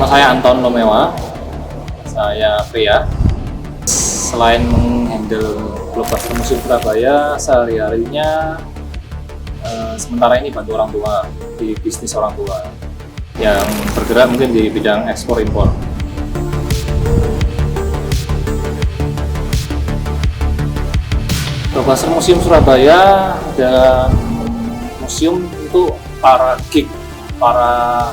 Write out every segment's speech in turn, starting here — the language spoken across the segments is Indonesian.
Nama saya Anton Lomewa, saya pria. Selain menghandle Blockbuster Museum Surabaya, sehari-harinya sementara ini bantu orang tua di bisnis orang tua yang bergerak mungkin di bidang ekspor impor. Blockbuster Museum Surabaya adalah museum untuk para geek, para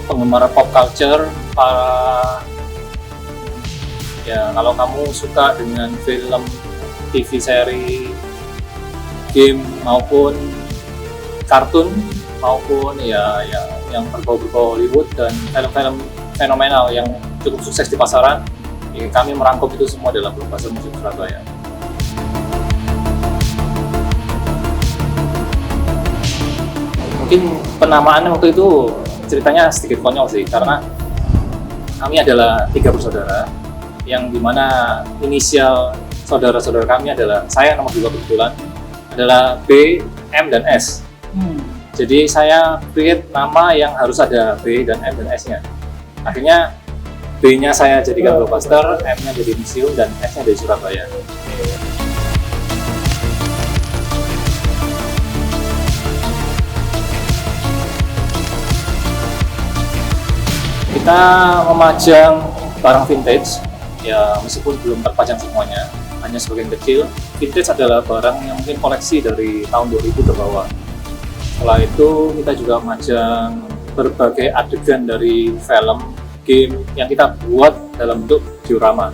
penggemar pop culture, para ya kalau kamu suka dengan film, TV seri, game maupun kartun maupun ya yang berbau-berbau Hollywood dan film-film fenomenal yang cukup sukses di pasaran, ya, kami merangkum itu semua dalam Blockbuster Museum Surabaya. Mungkin penamaan waktu itu ceritanya sedikit konyol sih, karena kami adalah 3 bersaudara yang dimana inisial saudara-saudara kami adalah, saya nomor 2 kebetulan, adalah B, M, dan S. Jadi saya create nama yang harus ada B dan M dan S-nya. Akhirnya B-nya saya jadikan Blockbuster, M-nya jadi museum, dan S-nya dari Surabaya. Kita memajang barang vintage, ya meskipun belum terpajang semuanya, hanya sebagian kecil. Vintage adalah barang yang mungkin koleksi dari tahun 2000 ke bawah. Setelah itu kita juga memajang berbagai adegan dari film, game yang kita buat dalam bentuk diorama,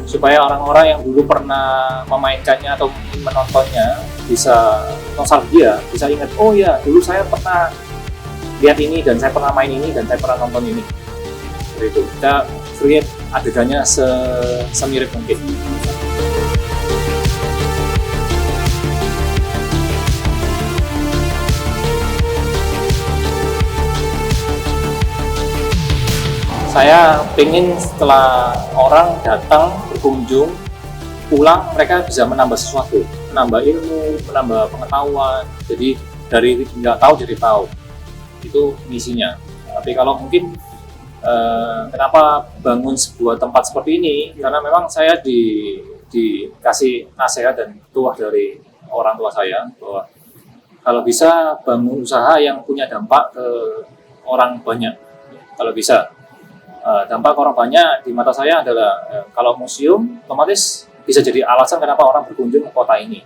supaya orang-orang yang dulu pernah memainkannya atau menontonnya bisa nostalgia, bisa ingat, oh ya dulu saya pernah lihat ini, dan saya pernah main ini, dan saya pernah nonton ini. Itu kita create adegannya semirip mungkin. Saya pengen setelah orang datang berkunjung pulang, mereka bisa menambah sesuatu, menambah ilmu, menambah pengetahuan. Jadi dari nggak tahu jadi tahu, itu misinya. Tapi kalau mungkin kenapa bangun sebuah tempat seperti ini? Karena memang saya dikasih nasihat dan tuah dari orang tua saya bahwa kalau bisa bangun usaha yang punya dampak ke orang banyak. Kalau bisa dampak ke orang banyak di mata saya adalah kalau museum otomatis bisa jadi alasan kenapa orang berkunjung ke kota ini.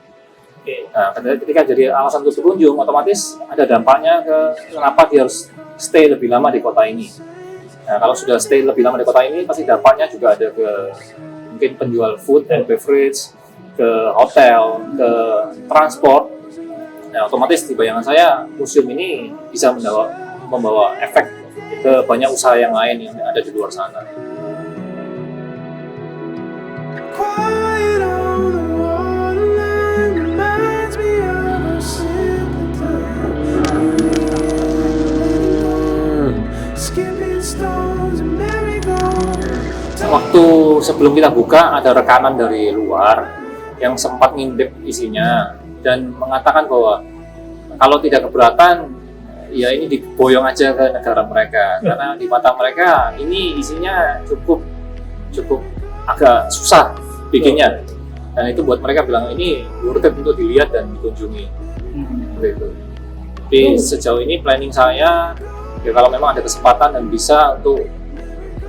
Nah, ketika jadi alasan untuk berkunjung, otomatis ada dampaknya ke kenapa dia harus stay lebih lama di kota ini. Nah, kalau sudah stay lebih lama di kota ini, pasti dampaknya juga ada ke mungkin penjual food and beverage, ke hotel, ke transport. Nah, otomatis di bayangan saya, museum ini bisa membawa efek ke banyak usaha yang lain yang ada di luar sana. Waktu sebelum kita buka ada rekanan dari luar yang sempat ngintip isinya dan mengatakan bahwa kalau tidak keberatan ya ini diboyong aja ke negara mereka, karena di mata mereka ini isinya cukup agak susah bikinnya, dan itu buat mereka bilang ini worth it untuk dilihat dan dikunjungi. Gitu. Tapi sejauh ini planning saya ya kalau memang ada kesempatan dan bisa untuk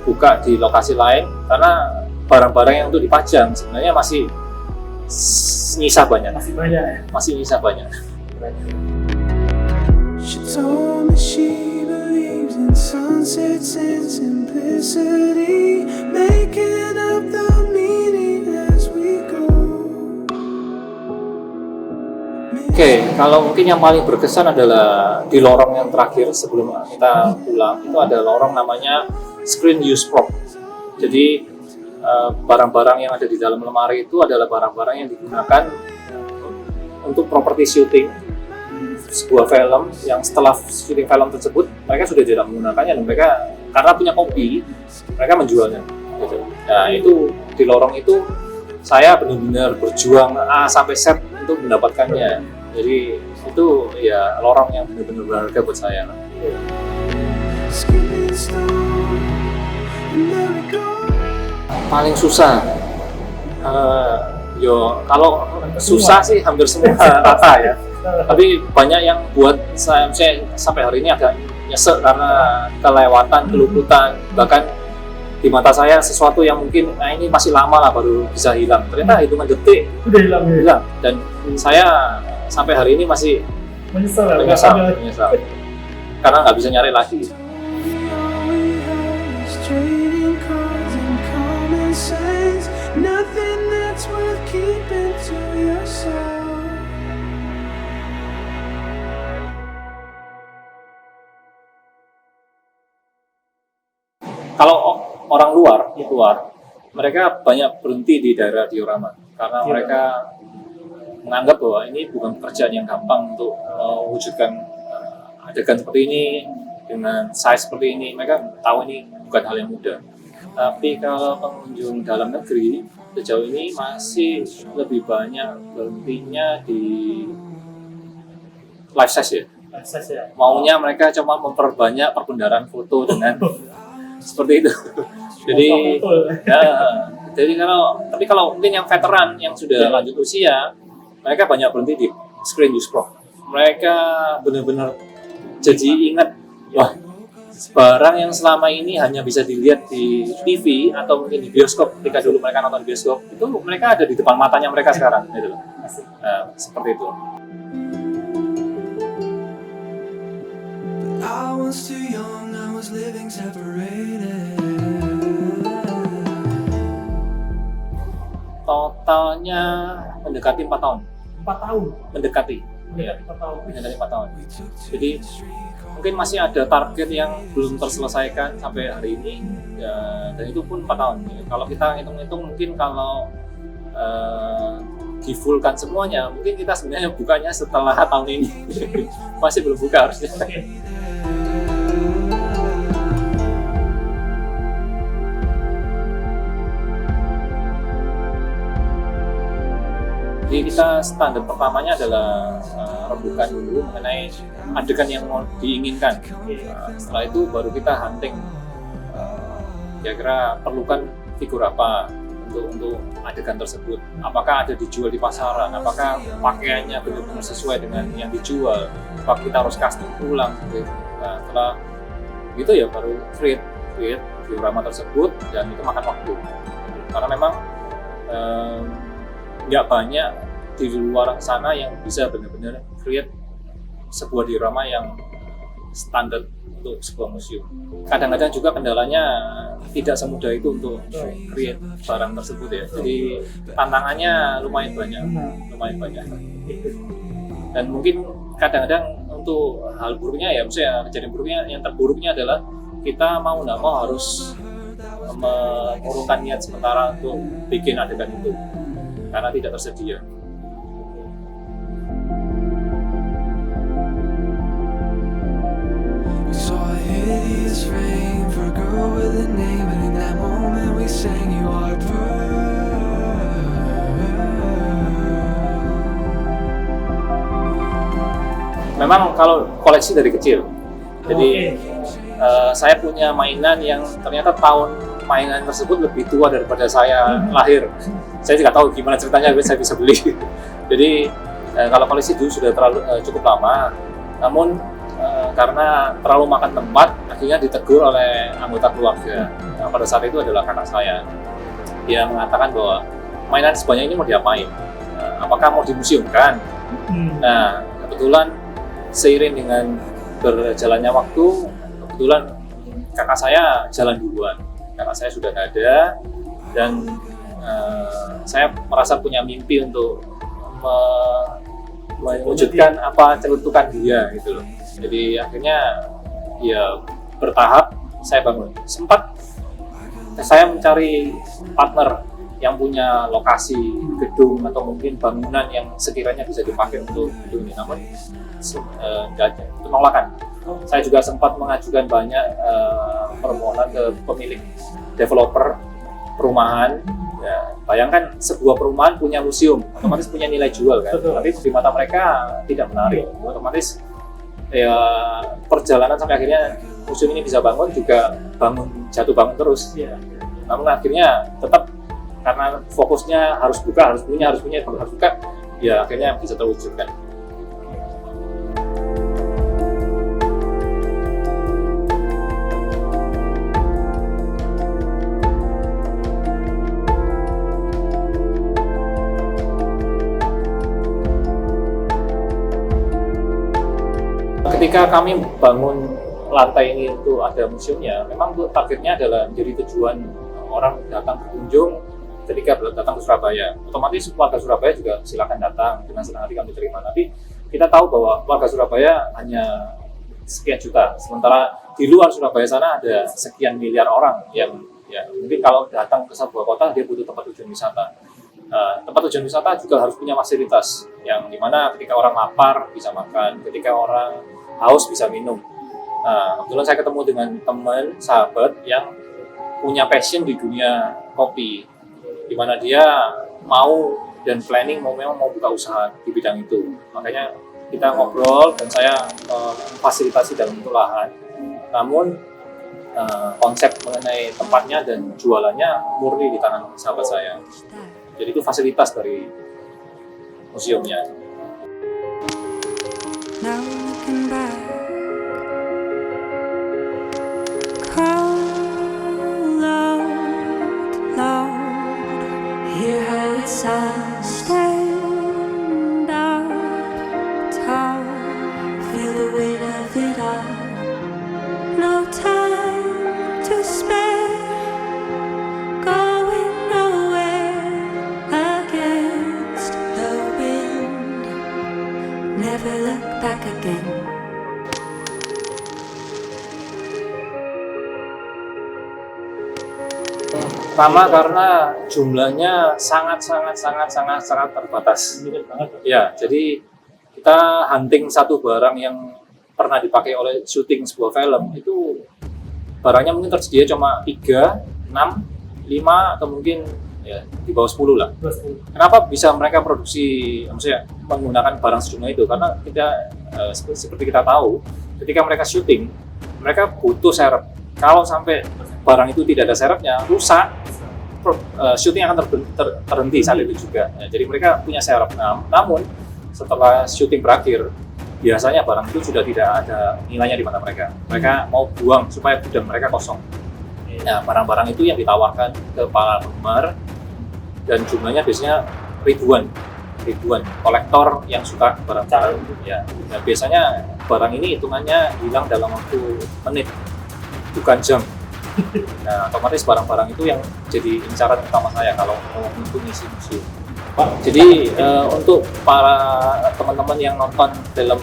buka di lokasi lain, karena barang-barang yang untuk dipajang sebenarnya masih nyisa banyak. Masih nyisa banyak. She told me she believes in sunsets and simplicity, making up the meaning as we go. Oke, kalau mungkin yang paling berkesan adalah di lorong yang terakhir sebelum kita pulang, itu ada lorong namanya Screen Use Prop. Jadi barang-barang yang ada di dalam lemari itu adalah barang-barang yang digunakan untuk properti syuting sebuah film, yang setelah syuting film tersebut mereka sudah tidak menggunakannya, dan mereka karena punya kopi mereka menjualnya gitu. Nah itu di lorong itu saya benar-benar berjuang A sampai Z untuk mendapatkannya. Jadi itu ya lorong yang benar-benar berharga buat saya. Paling susah, kalau susah sih hampir semua rata ya. Tapi banyak yang buat saya sampai hari ini agak nyesek karena kelewatan, keluputan, bahkan di mata saya sesuatu yang mungkin ini masih lama lah baru bisa hilang. Ternyata hitungan detik udah hilang ya. hilang, dan saya sampai hari ini masih Menyesal karena nggak bisa nyari lagi. Trading cards and common sense, nothing that's worth keeping to yourself. Kalau orang luar, mereka banyak berhenti di daerah diorama karena mereka menganggap bahwa ini bukan pekerjaan yang gampang untuk mewujudkan adegan seperti ini dengan size seperti ini. Mereka tahu ini bukan hal yang mudah. Tapi kalau pengunjung dalam negeri sejauh ini masih lebih banyak berhentinya di life size ya. Maunya mereka cuma memperbanyak perbendaharaan foto dengan seperti itu. Jadi kalau mungkin yang veteran yang sudah lanjut usia, mereka banyak berhenti di screen use pro. Mereka benar-benar jadi ingat, wah, barang yang selama ini hanya bisa dilihat di TV atau mungkin di bioskop ketika dulu mereka nonton bioskop, itu mereka ada di depan matanya mereka sekarang, gitu. Seperti itu. I was too young, I was living separated. Totalnya mendekati 4 tahun. 4 tahun? Mendekati 4 tahun. Jadi mungkin masih ada target yang belum terselesaikan sampai hari ini, ya, dan itu pun 4 tahun. Kalau kita hitung-hitung mungkin kalau di-fullkan semuanya, mungkin kita sebenarnya bukanya setelah tahun ini. Masih belum buka harusnya. Jadi kita standar pertamanya adalah rembukan dulu mengenai adegan yang mau diinginkan. Setelah itu baru kita hunting, kira-kira perlukan figur apa untuk adegan tersebut. Apakah ada dijual di pasaran? Apakah pakaiannya benar-benar sesuai dengan yang dijual? Apakah kita harus custom ulang? Nah, setelah gitu ya baru create diorama tersebut, dan itu makan waktu. Karena memang nggak banyak di luar sana yang bisa benar-benar create sebuah diorama yang standar untuk sebuah museum. Kadang-kadang juga kendalanya tidak semudah itu untuk create barang tersebut ya. Jadi tantangannya lumayan banyak. Dan mungkin kadang-kadang untuk hal buruknya ya, misalnya kejadian buruknya, yang terburuknya adalah kita mau nggak mau harus mengurungkan niat sementara untuk bikin adegan itu karena tidak tersedia. We saw a hideous frame for a girl with a name, and in that moment we sang you are perfect. Memang kalau koleksi dari kecil, jadi saya punya mainan yang ternyata tahun mainan tersebut lebih tua daripada saya lahir. Saya tidak tahu gimana ceritanya saya bisa beli. Jadi kalau koleksi dulu sudah cukup lama, namun karena terlalu makan tempat, akhirnya ditegur oleh anggota keluarga. Nah, pada saat itu adalah kakak saya. Dia mengatakan bahwa mainan sebanyak ini mau diapain? Apakah mau dimuseumkan? Nah, kebetulan seiring dengan berjalannya waktu, kebetulan kakak saya jalan duluan. Kakak saya sudah ada, dan saya merasa punya mimpi untuk mewujudkan apa celutukan dia gitu loh. Jadi akhirnya ya bertahap saya bangun. Sempat saya mencari partner yang punya lokasi gedung atau mungkin bangunan yang sekiranya bisa dipakai untuk gedung ini, namun penolakan. Saya juga sempat mengajukan banyak permohonan ke pemilik developer perumahan. Ya, bayangkan sebuah perumahan punya museum, otomatis punya nilai jual kan. Tapi di mata mereka tidak menarik. Otomatis ya perjalanan sampai akhirnya museum ini bisa bangun juga jatuh bangun terus. namun akhirnya tetap karena fokusnya harus buka, harus punya, harus buka, ya akhirnya bisa terwujudkan. Ketika kami bangun lantai ini itu ada museumnya, memang tuh targetnya adalah menjadi tujuan orang datang berkunjung ketika datang ke Surabaya. Otomatis warga Surabaya juga silakan datang, dengan senang hati kami terima. Tapi kita tahu bahwa warga Surabaya hanya sekian juta, sementara di luar Surabaya sana ada sekian miliar orang yang ya mungkin kalau datang ke sebuah kota dia butuh tempat tujuan wisata. Tempat tujuan wisata juga harus punya fasilitas yang dimana ketika orang lapar bisa makan, ketika orang haus bisa minum. Kebetulan saya ketemu dengan teman, sahabat yang punya passion di dunia kopi, di mana dia mau dan planning memang mau buka usaha di bidang itu. Makanya kita ngobrol dan saya fasilitasi dalam bentuk lahan. Namun konsep mengenai tempatnya dan jualannya murni di tangan sahabat saya. Jadi itu fasilitas dari museumnya. Now looking back, hear how it sounds. Stand up tall, feel the weight of it all. No time to spare, going nowhere against the wind. Never look back again. Pertama karena jumlahnya sangat terbatas. Ya, jadi kita hunting satu barang yang pernah dipakai oleh syuting sebuah film itu barangnya mungkin tersedia cuma 3, 6, 5 atau mungkin ya di bawah 10 lah. Kenapa bisa mereka produksi, maksudnya menggunakan barang sejumlah itu? Karena kita seperti kita tahu, ketika mereka syuting, mereka butuh serep. Kalau sampai barang itu tidak ada serepnya, rusak, syuting akan terhenti saat itu juga. Ya, jadi mereka punya serep. Namun setelah syuting berakhir, biasanya barang itu sudah tidak ada nilainya di mata mereka. Mereka mau buang supaya gudang mereka kosong. Nah, barang-barang itu yang ditawarkan ke para penggemar dan jumlahnya biasanya ribuan kolektor yang suka barang-barang. Ya, nah, biasanya barang ini hitungannya hilang dalam waktu menit, bukan jam. Nah, otomatis barang-barang itu yang jadi incaran utama saya kalau mau mengisi museum. Jadi untuk para teman-teman yang nonton film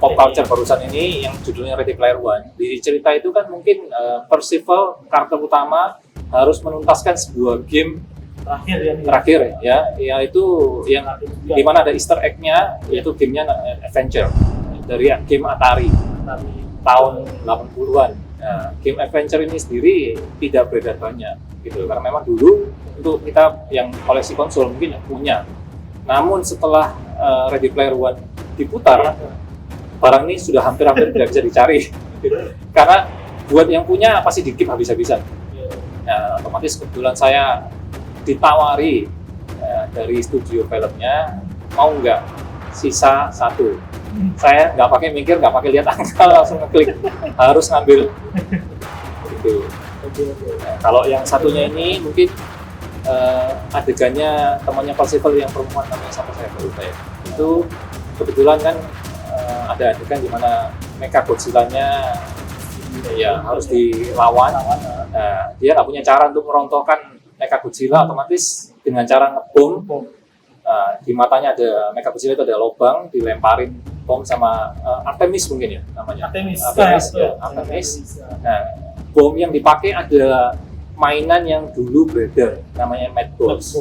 pop culture barusan ini yang judulnya Ready Player One, di cerita itu kan mungkin Percival, karakter utama, harus menuntaskan sebuah game terakhir ya, yaitu yang dimana ada Easter egg-nya, yaitu gamenya Adventure dari game Atari tahun 80-an. Nah, game adventure ini sendiri tidak beredar banyak gitu, karena memang dulu untuk kita yang koleksi konsol mungkin punya. Namun setelah Ready Player One diputar, barang ini sudah hampir tidak bisa dicari karena buat yang punya pasti di-keep habis-habisan. Nah, otomatis kebetulan saya ditawari dari studio filmnya, mau nggak sisa 1. Saya nggak pakai mikir, nggak pakai lihat angka, langsung ngeklik, harus ngambil gitu. Nah, kalau yang satunya ini mungkin adegannya temannya Percival yang perempuan namanya siapa saya lupa ya, itu kebetulan kan ada adegan di mana Mechagodzilla-nya ya harus dilawan. Nah, dia nggak punya cara untuk merontokkan Mechagodzilla, otomatis dengan cara ngebom. Di matanya ada Mechagodzilla itu ada lubang, dilemparin bom sama Artemis mungkin ya namanya. Artemis. Nah, bom yang dipakai ada mainan yang dulu beredar namanya Madballs.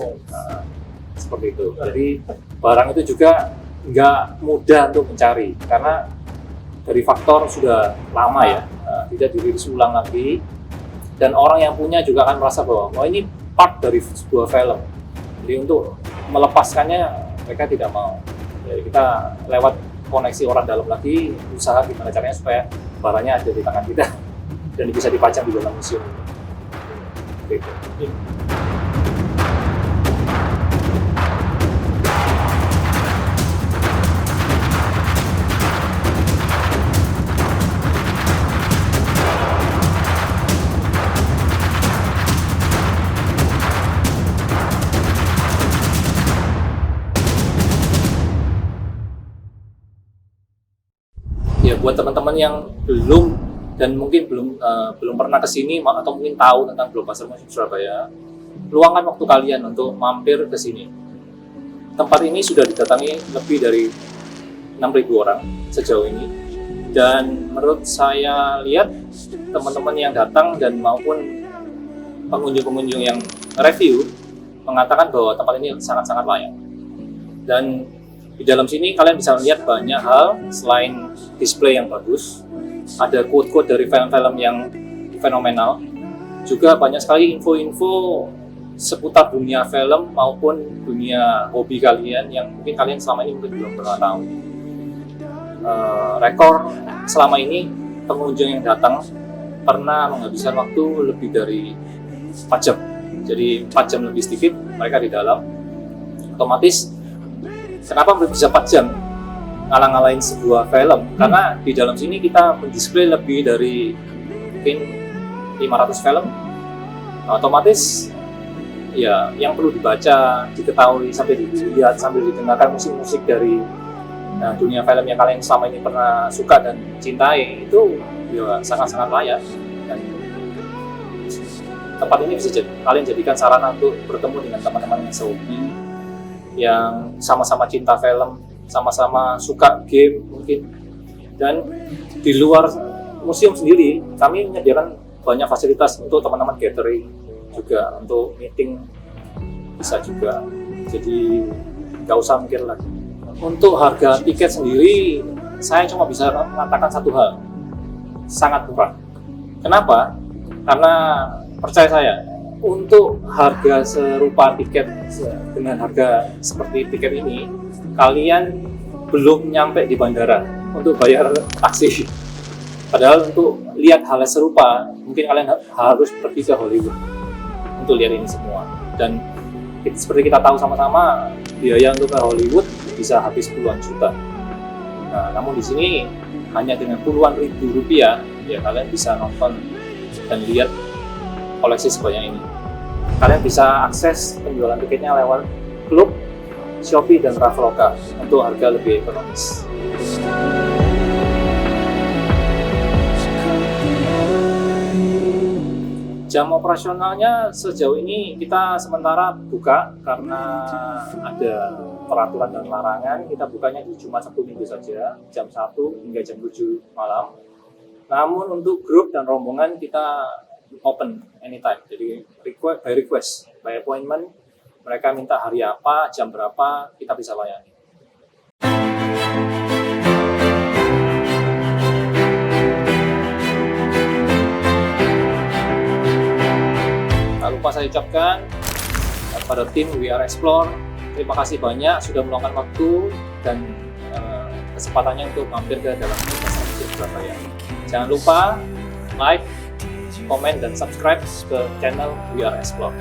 Seperti itu. Jadi barang itu juga nggak mudah untuk mencari karena dari faktor sudah lama ya, tidak dirilis ulang lagi, dan orang yang punya juga akan merasa bahwa ini part dari sebuah film. Jadi untuk melepaskannya mereka tidak mau. Jadi kita lewat koneksi orang dalam lagi, usaha gimana caranya supaya barangnya ada di tangan kita dan bisa dipajang di dalam museum. seperti itu. Ya, buat teman-teman yang belum dan mungkin belum pernah ke sini atau mungkin tahu tentang Blockbuster Museum Surabaya, luangkan waktu kalian untuk mampir ke sini. Tempat ini sudah didatangi lebih dari 6.000 orang sejauh ini, dan menurut saya lihat teman-teman yang datang dan maupun pengunjung-pengunjung yang review mengatakan bahwa tempat ini sangat-sangat layak. Dan di dalam sini kalian bisa melihat banyak hal selain display yang bagus, ada quote-quote dari film-film yang fenomenal, juga banyak sekali info-info seputar dunia film maupun dunia hobi kalian yang mungkin kalian selama ini mungkin belum pernah tahu. Rekor selama ini pengunjung yang datang pernah menghabiskan waktu lebih dari 4 jam. Jadi 4 jam lebih sedikit mereka di dalam. Otomatis kenapa bisa 4 jam ngalang-ngalain sebuah film? Karena di dalam sini kita mendisplay lebih dari mungkin 500 film. Otomatis ya yang perlu dibaca, diketahui, sampai dilihat, sambil didengarkan musik-musik dari dunia film yang kalian selama ini pernah suka dan cintai, itu ya sangat-sangat layak. Dan tempat ini bisa kalian jadikan sarana untuk bertemu dengan teman-teman yang sehobi, yang sama-sama cinta film, sama-sama suka game mungkin. Dan di luar museum sendiri kami menyediakan banyak fasilitas untuk teman-teman gathering, juga untuk meeting bisa juga. Jadi nggak usah mikir lagi. Untuk harga tiket sendiri saya cuma bisa mengatakan satu hal, sangat murah. Kenapa? Karena percaya saya, untuk harga serupa tiket dengan harga seperti tiket ini, kalian belum nyampe di bandara untuk bayar taksi. Padahal untuk lihat hal serupa, mungkin kalian harus pergi ke Hollywood untuk lihat ini semua. Dan seperti kita tahu sama-sama, biaya untuk ke Hollywood bisa habis puluhan juta. Nah, namun di sini hanya dengan puluhan ribu rupiah, ya kalian bisa nonton dan lihat koleksi sebanyak ini. Kalian bisa akses penjualan tiketnya lewat klub, Shopee, dan Traveloka untuk harga lebih ekonomis. Jam operasionalnya sejauh ini kita sementara buka karena ada peraturan dan larangan. Kita bukanya di Jumat, Sabtu, Minggu saja, jam 1 hingga jam 7 malam. Namun untuk grup dan rombongan kita open anytime, jadi by request, by appointment. Mereka minta hari apa, jam berapa, kita bisa layani. Tak lupa saya ucapkan pada tim We Are Explore, terima kasih banyak sudah meluangkan waktu dan kesempatannya untuk mampir ke dalam Blockbuster Museum Surabaya. Jangan lupa like, komen, dan subscribe ke channel We Are Explore.